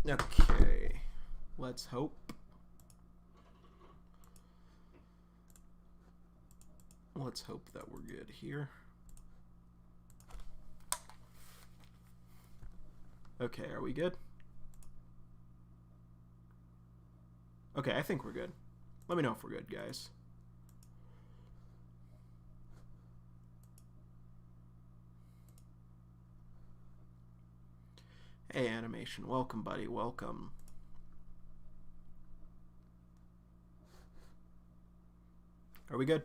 Okay, let's hope. Let's hope that we're good here. Okay, are we good? Okay, I think we're good. Let me know if we're good, guys. Hey, Animation. Welcome, buddy. Welcome. Are we good?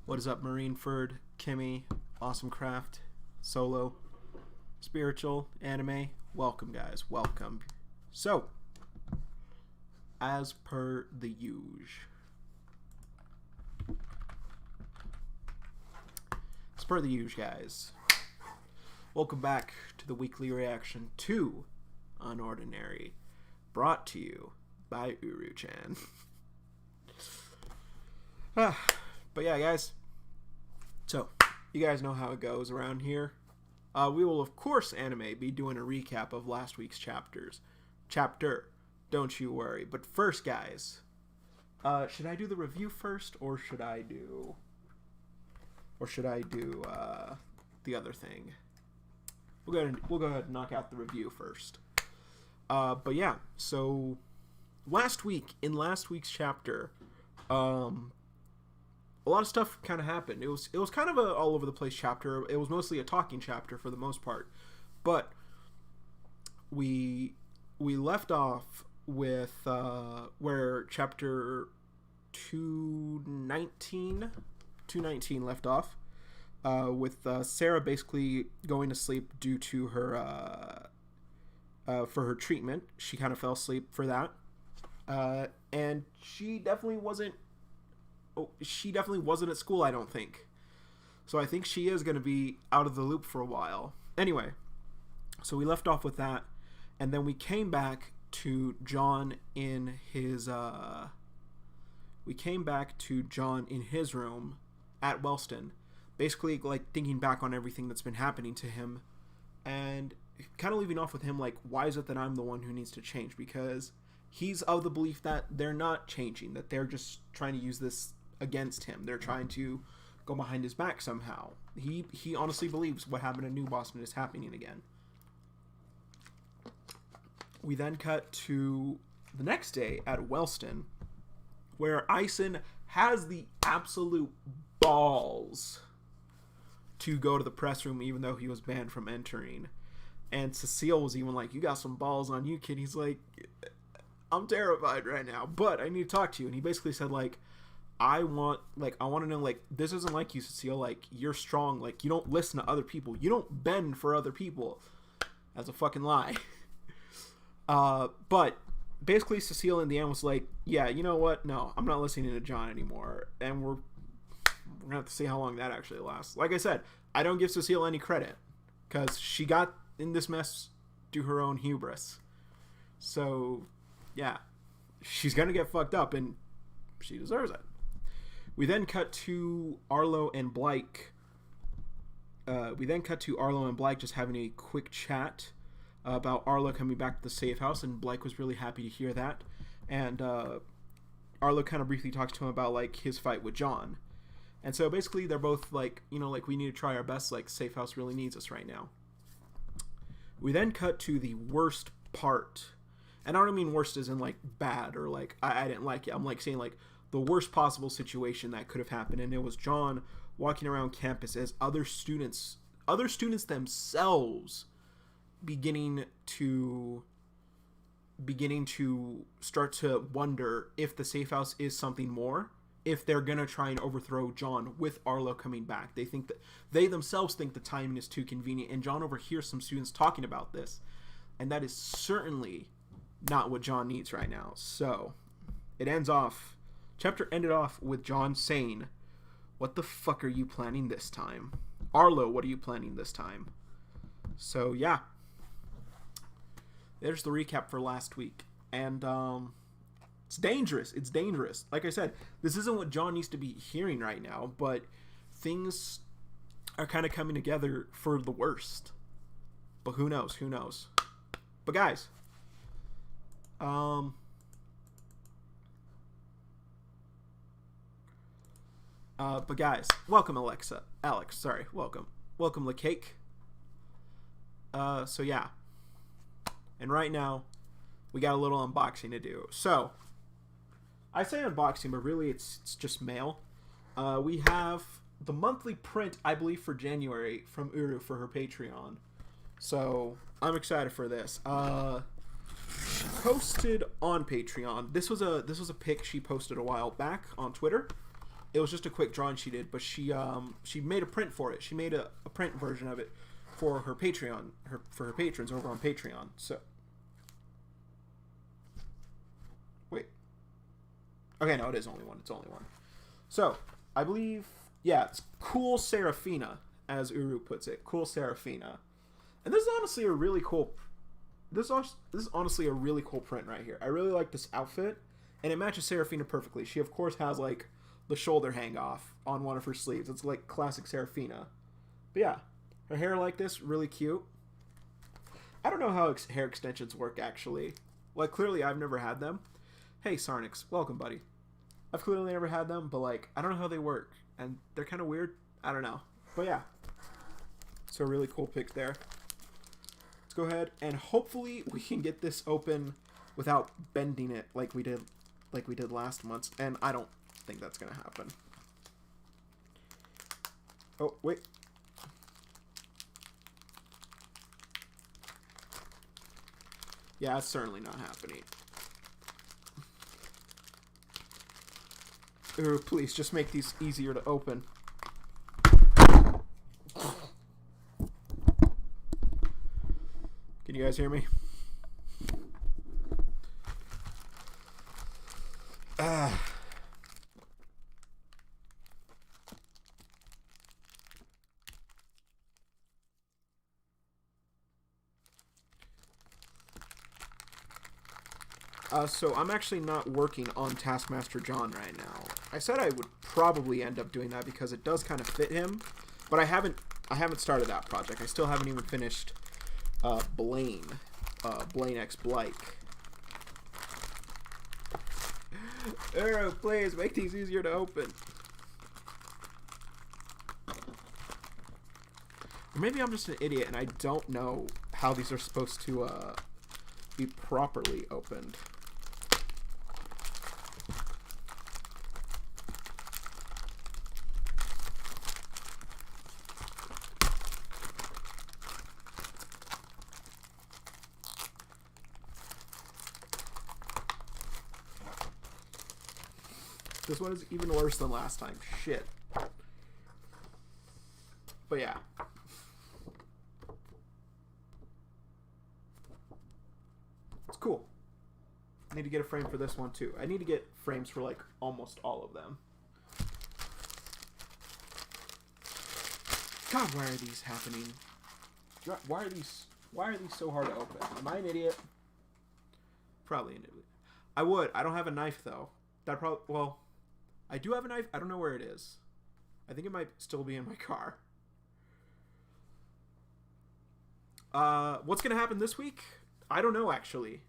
What is up, Marineford, Kimmy, Awesome Craft, Solo, Spiritual, Anime? Welcome, guys. Welcome. So, as per the usual. As per the usual, guys. Welcome back to the weekly reaction to UnOrdinary, brought to you by Uru Chan. But yeah, guys, so you guys know how it goes around here. We will, of course, be doing a recap of last week's chapter. Don't you worry. But first, guys, should I do the review first, or should I do the other thing? We'll go ahead and knock out the review first. But yeah, so in last week's chapter, a lot of stuff kind of happened. It was kind of a all over the place chapter. It was mostly a talking chapter for the most part, but we left off with where chapter 219 left off, with Sarah basically going to sleep due to her for her treatment. She kind of fell asleep for that, and she definitely wasn't at school, I don't think. So I think she is going to be out of the loop for a while. Anyway, so we left off with that, and then we came back to John in his room at Wellston, basically like thinking back on everything that's been happening to him, and kind of leaving off with him like, why is it that I'm the one who needs to change? Because he's of the belief that they're not changing, that they're just trying to use this against him. They're trying to go behind his back somehow. He honestly believes what happened in New Boston is happening again. We then cut to the next day at Wellston, where Ison has the absolute balls to go to the press room even though he was banned from entering. And Cecile was even like, you got some balls on you, kid. He's like, I'm terrified right now, but I need to talk to you. And he basically said, like, I want to know, like, this isn't like you, Cecile. Like, you're strong. Like, you don't listen to other people. You don't bend for other people. That's a fucking lie. But basically Cecile in the end was like, yeah, you know what? No, I'm not listening to John anymore. And we're going to have to see how long that actually lasts. Like I said, I don't give Cecile any credit because she got in this mess due her own hubris. So, yeah, she's going to get fucked up, and she deserves it. We then cut to Arlo and Blake. Just having a quick chat about Arlo coming back to the safe house, and Blake was really happy to hear that. And Arlo kind of briefly talks to him about, like, his fight with John. And so basically they're both like, you know, like, we need to try our best, like, safe house really needs us right now. We then cut to the worst part. And I don't mean worst as in, like, bad or, like, I didn't like it. I'm, like, saying, like, the worst possible situation that could have happened. And it was John walking around campus as other students themselves beginning to start to wonder if the safe house is something more, if they're going to try and overthrow John with Arlo coming back. They themselves think the timing is too convenient. And John overhears some students talking about this. And that is certainly not what John needs right now. So chapter ended off with John saying, what the fuck are you planning this time? Arlo, what are you planning this time? So yeah, there's the recap for last week. And it's dangerous. Like I said, this isn't what John needs to be hearing right now, but things are kind of coming together for the worst. But who knows? Who knows? But guys, welcome Alex, sorry, welcome La Cake. So yeah, and right now we got a little unboxing to do. So I say unboxing, but really it's just mail. We have the monthly print, I believe, for January from Uru for her Patreon. So I'm excited for this. Posted on Patreon. This was a pic she posted a while back on Twitter. It was just a quick drawing she did, but she made a print for it. She made a print version of it for her Patreon, for her patrons over on Patreon. So wait. Okay, no, it is only one. It's only one. So I believe, yeah, it's Cool Serafina, as Uru puts it. Cool Serafina. And this is honestly a really cool. This is honestly a really cool print right here. I really like this outfit, and it matches Serafina perfectly. She of course has like the shoulder hang off on one of her sleeves. It's like classic Serafina. But yeah, her hair like this, really cute. I don't know how hair extensions work actually. Like clearly I've never had them. Hey Sarnix, welcome buddy. I've clearly never had them, but like I don't know how they work, and they're kind of weird. I don't know. But yeah, so a really cool pic there. Let's go ahead and hopefully we can get this open without bending it like we did last month, and I don't think that's gonna happen. Oh wait. Yeah, it's certainly not happening. Ooh, please just make these easier to open. Can you guys hear me? So I'm actually not working on Taskmaster John right now. I said I would probably end up doing that because it does kind of fit him, but I haven't started that project. I still haven't even finished Blaine X Blake. Arrow, please make these easier to open. Or maybe I'm just an idiot and I don't know how these are supposed to be properly opened. This one is even worse than last time. Shit. But yeah. It's cool. I need to get a frame for this one too. I need to get frames for like almost all of them. God, why are these happening? Why are these so hard to open? Am I an idiot? Probably an idiot. I don't have a knife though. Well, I do have a knife. I don't know where it is. I think it might still be in my car. What's going to happen this week? I don't know, actually.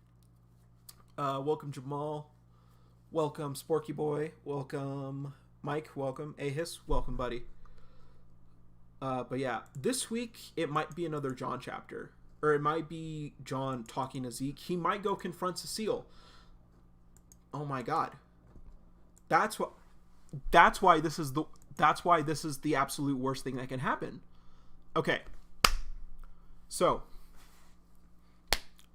Welcome, Jamal. Welcome, Sporky Boy. Welcome, Mike. Welcome, Ahis. Welcome, buddy. But yeah, this week, it might be another John chapter. Or it might be John talking to Zeke. He might go confront Cecile. Oh my god. That's why this is the absolute worst thing that can happen. Okay. So,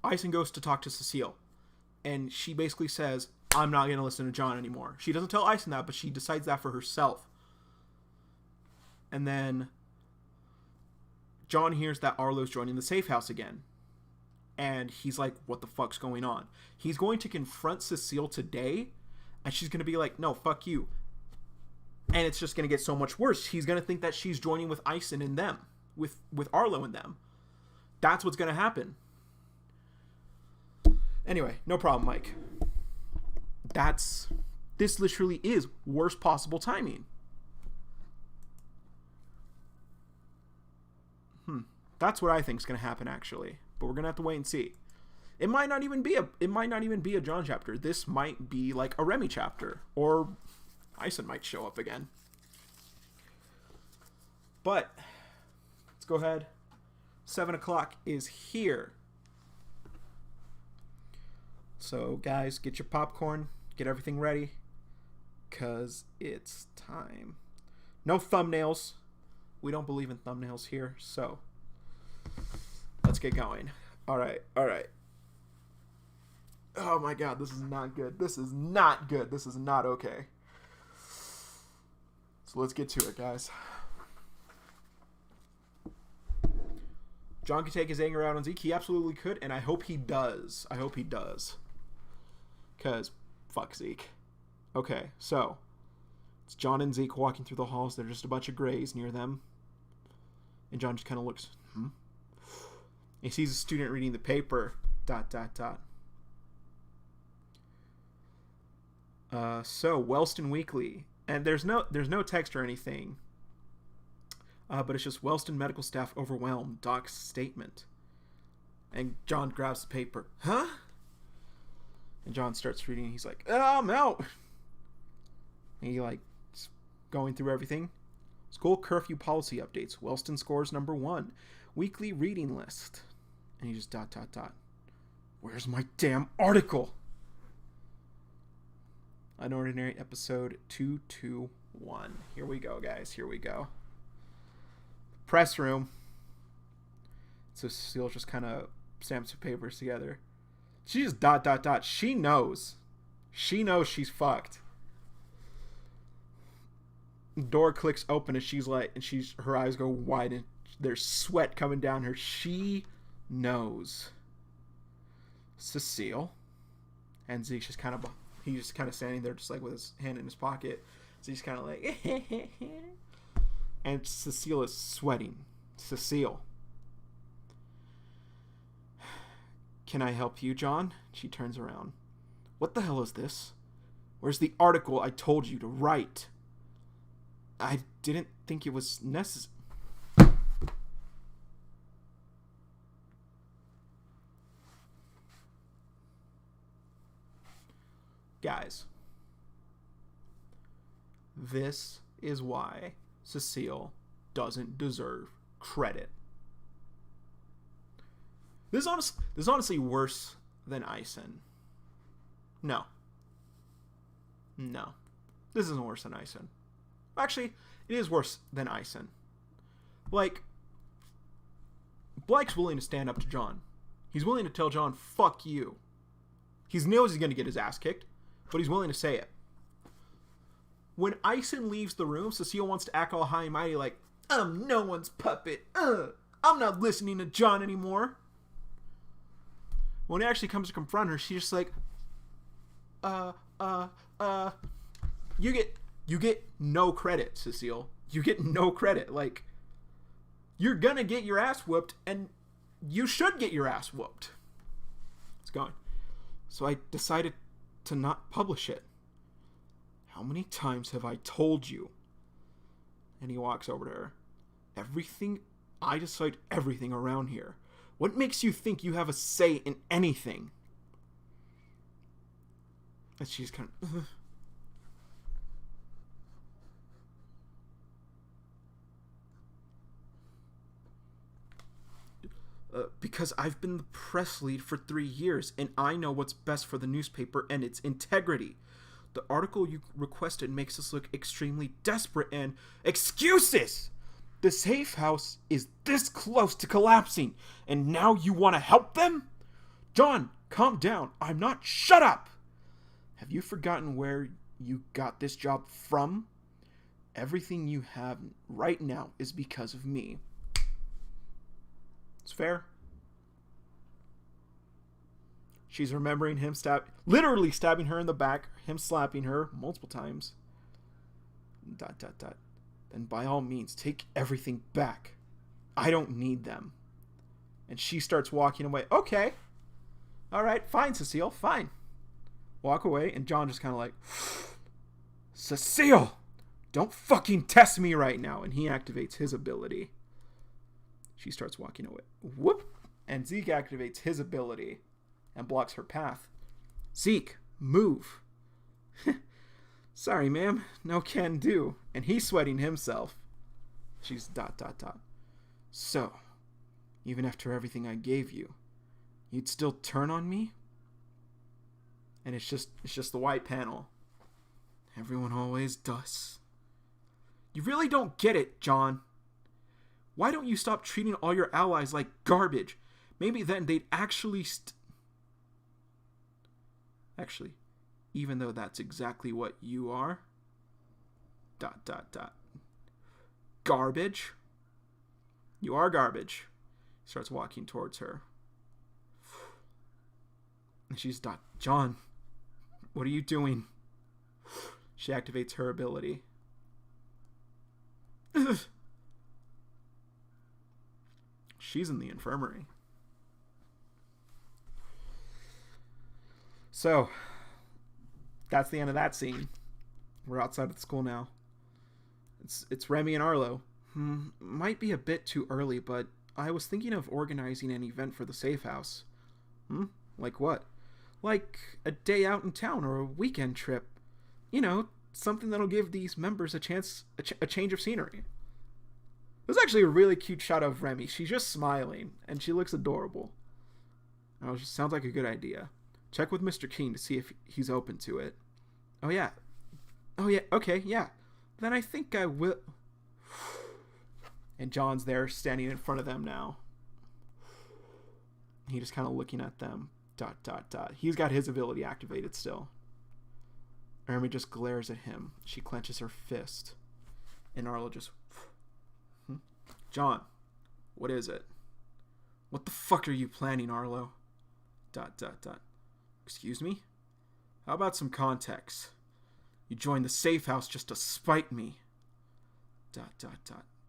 Ison goes to talk to Cecile, and she basically says, I'm not going to listen to John anymore. She doesn't tell Ison that, but she decides that for herself. And then John hears that Arlo's joining the safe house again. And he's like, what the fuck's going on? He's going to confront Cecile today, and she's going to be like, no, fuck you. And it's just going to get so much worse. He's going to think that she's joining with Ison and them, with Arlo and them. That's what's going to happen. Anyway, no problem, Mike. This literally is worst possible timing. That's what I think is going to happen, actually. But we're going to have to wait and see. It might not even be a John chapter. This might be like a Remy chapter, or Ison might show up again. But let's go ahead. 7 o'clock is here. So guys, get your popcorn, get everything ready, cause it's time. No thumbnails. We don't believe in thumbnails here, so let's get going. All right. Oh my God, this is not good. This is not good. This is not okay. So let's get to it, guys. John could take his anger out on Zeke. He absolutely could, and I hope he does. Because, fuck Zeke. Okay, so it's John and Zeke walking through the halls. There's just a bunch of grays near them. And John just kind of looks, He sees a student reading the paper, ... So, Wellston Weekly. And there's no text or anything. But it's just Wellston medical staff overwhelmed. Doc's statement. And John grabs the paper. Huh? And John starts reading. He's like, I'm out. And he going through everything. School curfew policy updates. Wellston scores number 1. Weekly reading list. And he just ... Where's my damn article? UnOrdinary episode 221. Here we go, guys. Here we go. Press room. So Cecile just kind of stamps the papers together. She just ... She knows. She knows she's fucked. The door clicks open and her eyes go wide and there's sweat coming down her. She knows. Cecile. And Zeke's just kind of... He's just kind of standing there just with his hand in his pocket. So he's kind of and Cecile is sweating. Cecile. Can I help you, John? She turns around. What the hell is this? Where's the article I told you to write? I didn't think it was necessary. Guys, this is why Cecile doesn't deserve credit. This is honestly worse than Ison. No. This isn't worse than Ison. Actually, it is worse than Ison. Blake's willing to stand up to John. He's willing to tell John, fuck you. He knows he's going to get his ass kicked, but he's willing to say it. When Ison leaves the room, Cecile wants to act all high and mighty I'm no one's puppet. I'm not listening to John anymore. When it actually comes to confront her, she's just you get no credit, Cecile. You get no credit. You're gonna get your ass whooped, and you should get your ass whooped. It's going. So I decided to not publish it. How many times have I told you? And he walks over to her. I decide everything around here. What makes you think you have a say in anything? And she's kind of... because I've been the press lead for 3 years, and I know what's best for the newspaper and its integrity. The article you requested makes us look extremely desperate and... Excuses! The safe house is this close to collapsing, and now you want to help them? John, calm down. I'm not... Shut up! Have you forgotten where you got this job from? Everything you have right now is because of me. It's fair. She's remembering him literally stabbing her in the back, him slapping her multiple times. ... Then by all means, take everything back. I don't need them. And she starts walking away. Okay. All right, fine, Cecile, fine. Walk away, and John just kind of Cecile! Don't fucking test me right now. And he activates his ability. She starts walking away. Whoop! And Zeke activates his ability and blocks her path. Zeke, move. Sorry, ma'am. No can do. And he's sweating himself. She's ... So, even after everything I gave you, you'd still turn on me? And it's just the white panel. Everyone always does. You really don't get it, John. Why don't you stop treating all your allies like garbage? Maybe then they'd actually Actually, even though that's exactly what you are. ... Garbage? You are garbage. He starts walking towards her. And she's ... John, what are you doing? She activates her ability. She's in the infirmary. So, that's the end of that scene. We're outside of the school now. It's Remy and Arlo. Might be a bit too early, but I was thinking of organizing an event for the safe house. Like what? Like a day out in town or a weekend trip. You know, something that'll give these members a chance, a change of scenery. There's actually a really cute shot of Remy. She's just smiling, and she looks adorable. Oh, it sounds like a good idea. Check with Mr. King to see if he's open to it. Oh, yeah, okay, yeah. Then I think I will... And John's there, standing in front of them now. He just kind of looking at them. ... He's got his ability activated still. Remy just glares at him. She clenches her fist. And Arlo just... John, what is it? What the fuck are you planning, Arlo? ... Excuse me? How about some context? You joined the safe house just to spite me. ...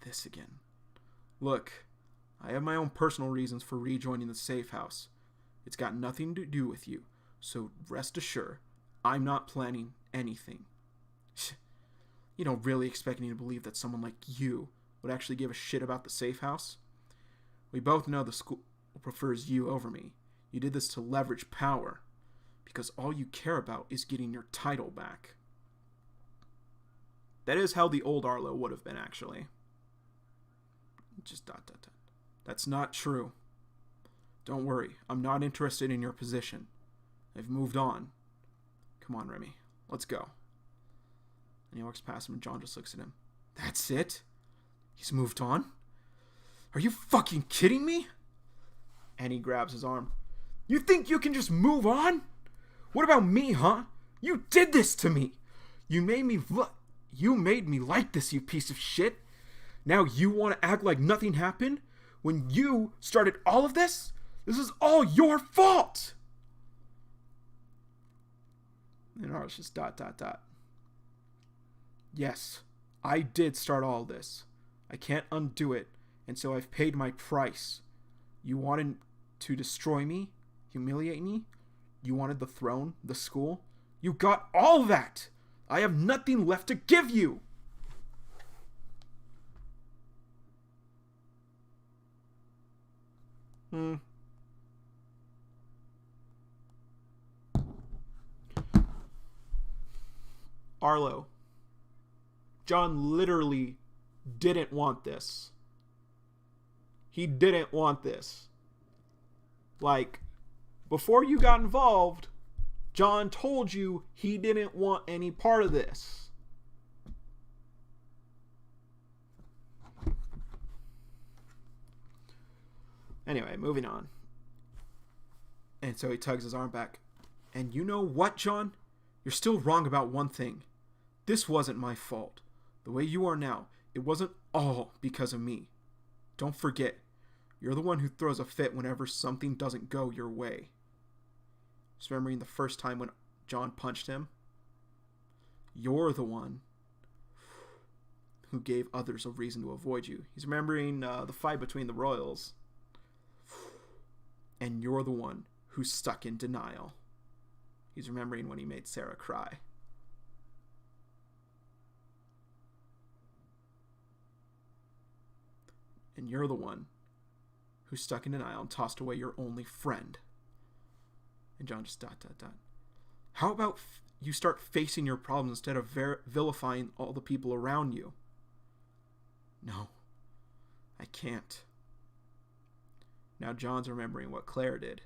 This again. Look, I have my own personal reasons for rejoining the safe house. It's got nothing to do with you, so rest assured, I'm not planning anything. You don't really expect me to believe that someone like you would actually give a shit about the safe house? We both know the school prefers you over me. You did this to leverage power, because all you care about is getting your title back. That is how the old Arlo would have been, actually. Just ... That's not true. Don't worry, I'm not interested in your position. I've moved on. Come on, Remy, let's go. And he walks past him and John just looks at him. That's it? He's moved on? Are you fucking kidding me? And he grabs his arm. You think you can just move on? What about me, huh? You did this to me. You made me like this, you piece of shit. Now you want to act like nothing happened? When you started all of this? This is all your fault! And Arlo's just ... Yes, I did start all this. I can't undo it, and so I've paid my price. You wanted to destroy me? Humiliate me? You wanted the throne? The school? You got all that! I have nothing left to give you! Arlo. John literally didn't want this. He didn't want this. Like, before you got involved, John told you he didn't want any part of this. Anyway, moving on. And so he tugs his arm back. And you know what, John? You're still wrong about one thing. This wasn't my fault. The way you are now, it wasn't all because of me. Don't forget, you're the one who throws a fit whenever something doesn't go your way. Just remembering the first time when John punched him. You're the one who gave others a reason to avoid you. He's remembering the fight between the royals. And you're the one who's stuck in denial. He's remembering when he made Sarah cry. And you're the one who's stuck in denial and tossed away your only friend. And John just ... How about you start facing your problems instead of vilifying all the people around you? No, I can't. Now John's remembering what Claire did.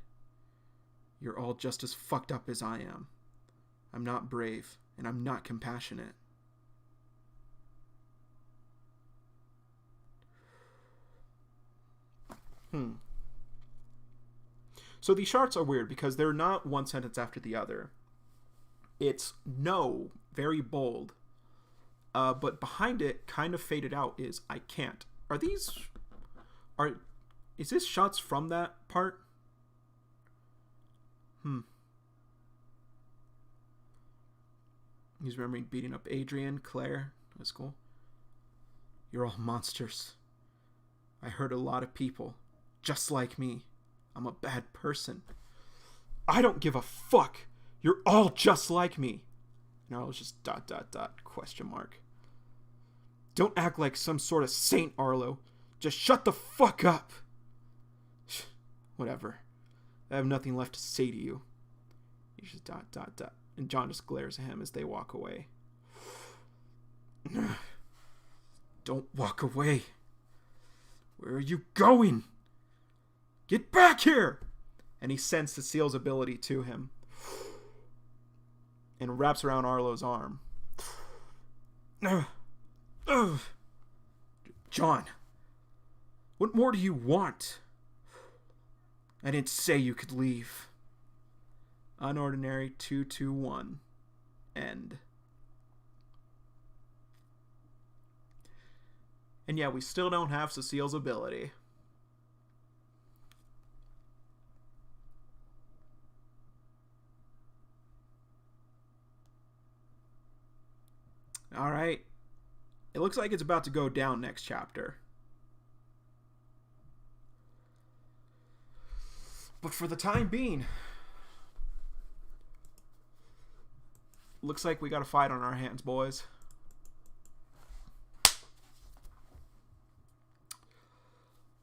You're all just as fucked up as I am. I'm not brave, and I'm not compassionate. So these charts are weird because they're not one sentence after the other. It's no, very bold. But behind it, kind of faded out, is I can't. Is this shots from that part? He's remembering beating up Adrian, Claire. That's cool. You're all monsters. I hurt a lot of people. Just like me. I'm a bad person. I don't give a fuck. You're all just like me. And Arlo's just ... question mark. Don't act like some sort of saint, Arlo. Just shut the fuck up. Whatever. I have nothing left to say to you. You just ... And John just glares at him as they walk away. Don't walk away. Where are you going? Get back here! And he sends Cecile's ability to him. And wraps around Arlo's arm. John, what more do you want? I didn't say you could leave. UnOrdinary 221. End. And yeah, we still don't have Cecile's ability. Alright. It looks like it's about to go down next chapter. But for the time being, looks like we got a fight on our hands, boys.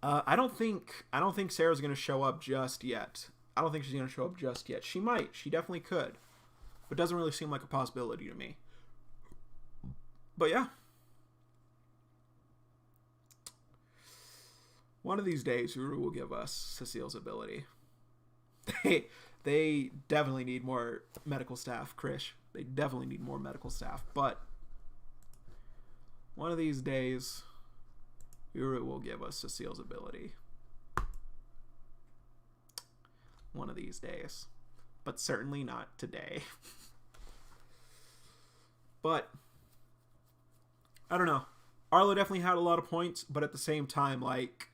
I don't think Sarah's gonna show up just yet. I don't think she's gonna show up just yet. She might. She definitely could. But it doesn't really seem like a possibility to me. But yeah. One of these days, Uru will give us Cecile's ability. They definitely need more medical staff, Krish. They definitely need more medical staff. But one of these days, Uru will give us Cecile's ability. One of these days. But certainly not today. But I don't know. Arlo definitely had a lot of points, but at the same time, like,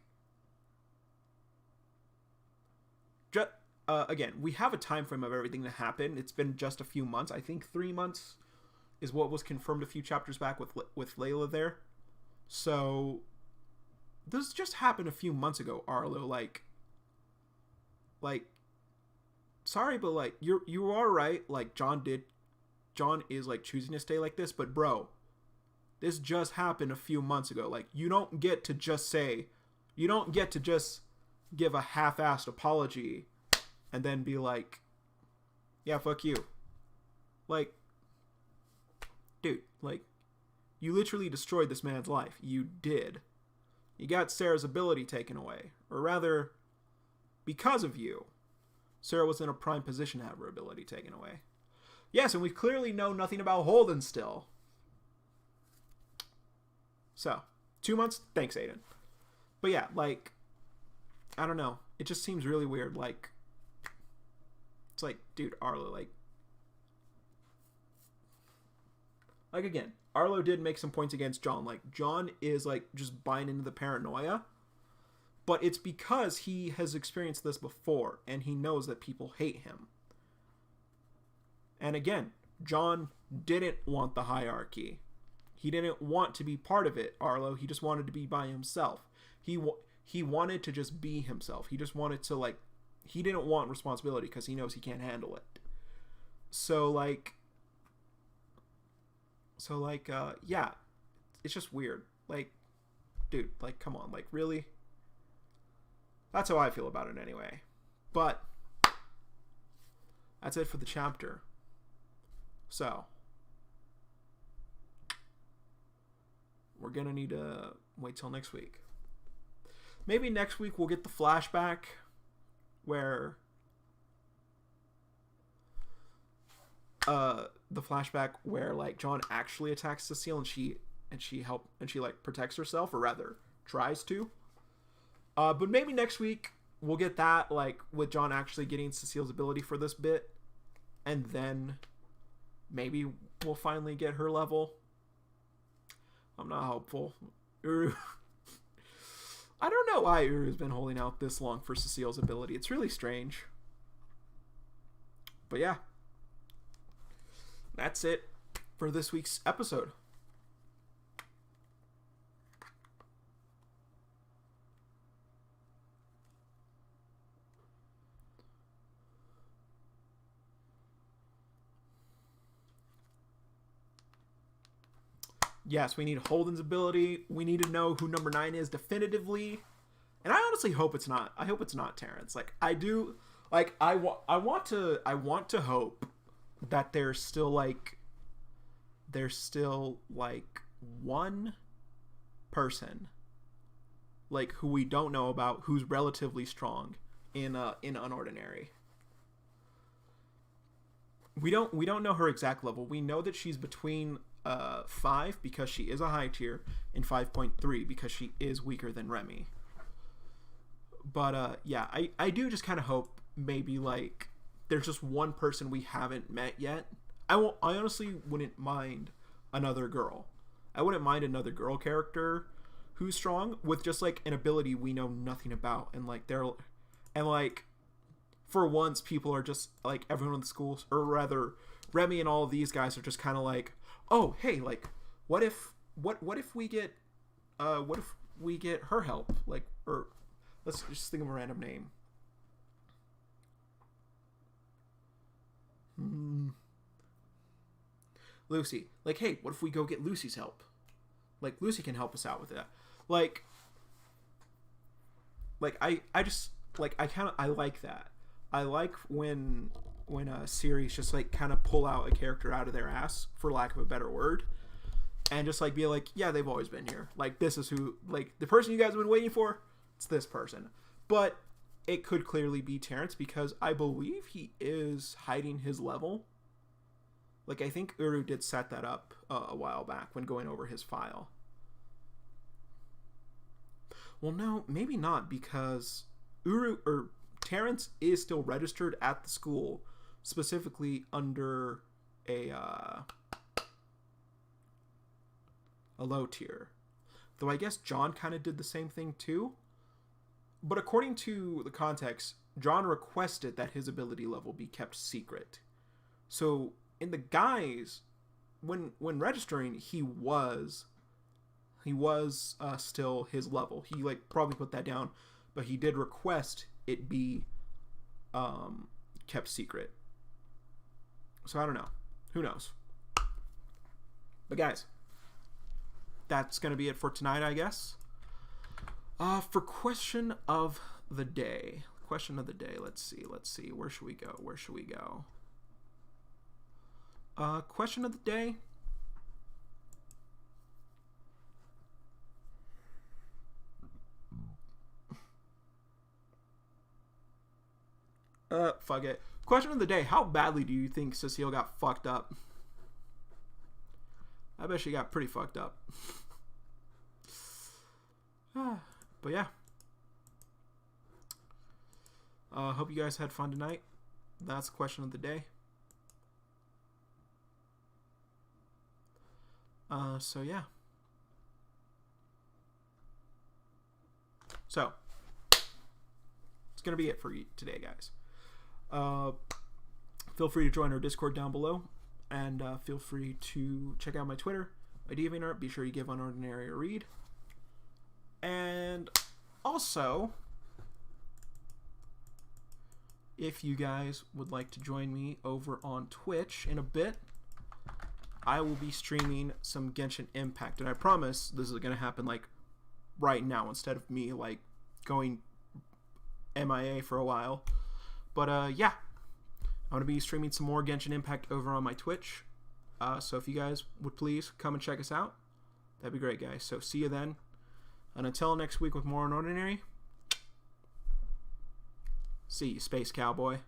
again, we have a time frame of everything to happen. It's been just a few months. I think 3 months is what was confirmed a few chapters back with Layla there. So this just happened a few months ago, Arlo. Like, sorry, but like, you are right. Like, John is like choosing to stay like this, but bro, this just happened a few months ago. Like, you don't get to just give a half-assed apology and then be like, yeah, fuck you. Like, dude, like, you literally destroyed this man's life. You did. You got Sarah's ability taken away. Or rather, because of you, Sarah was in a prime position to have her ability taken away. Yes, and we clearly know nothing about Holden still. So, 2 months? Thanks, Aiden. But yeah, like, I don't know. It just seems really weird. Like, it's like, dude, Arlo, like again, Arlo did make some points against John. Like, John is, like, just buying into the paranoia. But it's because he has experienced this before, and he knows that people hate him. And again, John didn't want the hierarchy. He didn't want to be part of it, Arlo. He just wanted to be by himself. He wanted to just be himself. He just wanted to, like, he didn't want responsibility because he knows he can't handle it. So, yeah, it's just weird. Like, dude, like, come on, like, really? That's how I feel about it anyway. But that's it for the chapter. So we're gonna need to wait till next week. Maybe next week we'll get the flashback where like John actually attacks Cecile and she like protects herself, or rather tries to. But maybe next week we'll get that, like with John actually getting Cecile's ability for this bit, and then maybe we'll finally get her level. I'm not hopeful. Uru. I don't know why Uru's been holding out this long for Cecile's ability. It's really strange. But yeah. That's it for this week's episode. Yes, we need Holden's ability. We need to know who number 9 is definitively. And I honestly hope it's not. I hope it's not Terrence. Like, I do. Like, I want to hope that there's still like one person, like, who we don't know about, who's relatively strong in UnOrdinary. We don't know her exact level. We know that she's between 5 because she is a high tier, and 5.3 because she is weaker than Remy. But yeah, I do just kind of hope maybe like there's just one person we haven't met yet. I honestly wouldn't mind another girl. I wouldn't mind another girl character who's strong with just like an ability we know nothing about, and like for once people are just like, everyone in the schools, or rather Remy and all of these guys are just kind of like, oh hey, like what if we get her help, like, or let's just think of a random name. Lucy. Like, hey, what if we go get Lucy's help? Like, Lucy can help us out with that. Like I just like, I like that. I like when a series just like kind of pull out a character out of their ass, for lack of a better word, and just like be like, yeah, they've always been here. Like, this is who, like, the person you guys have been waiting for, it's this person. But it could clearly be Terrence, because I believe he is hiding his level. Like, I think Uru did set that up a while back when going over his file. Well, no, maybe not, because Terrence is still registered at the school, specifically under a low tier. Though I guess John kind of did the same thing too. But according to the context, John requested that his ability level be kept secret. So in the guise, when registering, he was still his level. He like probably put that down, but he did request it be kept secret. So I don't know. Who knows? But guys, that's going to be it for tonight, I guess. For question of the day. Let's see. Where should we go? Question of the day. Fuck it. Question of the day. How badly do you think Cecile got fucked up? I bet she got pretty fucked up. But yeah. Hope you guys had fun tonight. That's the question of the day. So yeah. So it's gonna be it for today, guys. Feel free to join our Discord down below, and feel free to check out my Twitter, my DeviantArt. Be sure you give UnOrdinary a read. And also, if you guys would like to join me over on Twitch in a bit, I will be streaming some Genshin Impact, and I promise this is going to happen like right now, instead of me like going MIA for a while. But yeah, I'm going to be streaming some more Genshin Impact over on my Twitch. So if you guys would please come and check us out, that'd be great, guys. So see you then. And until next week with more UnOrdinary, see you, Space Cowboy.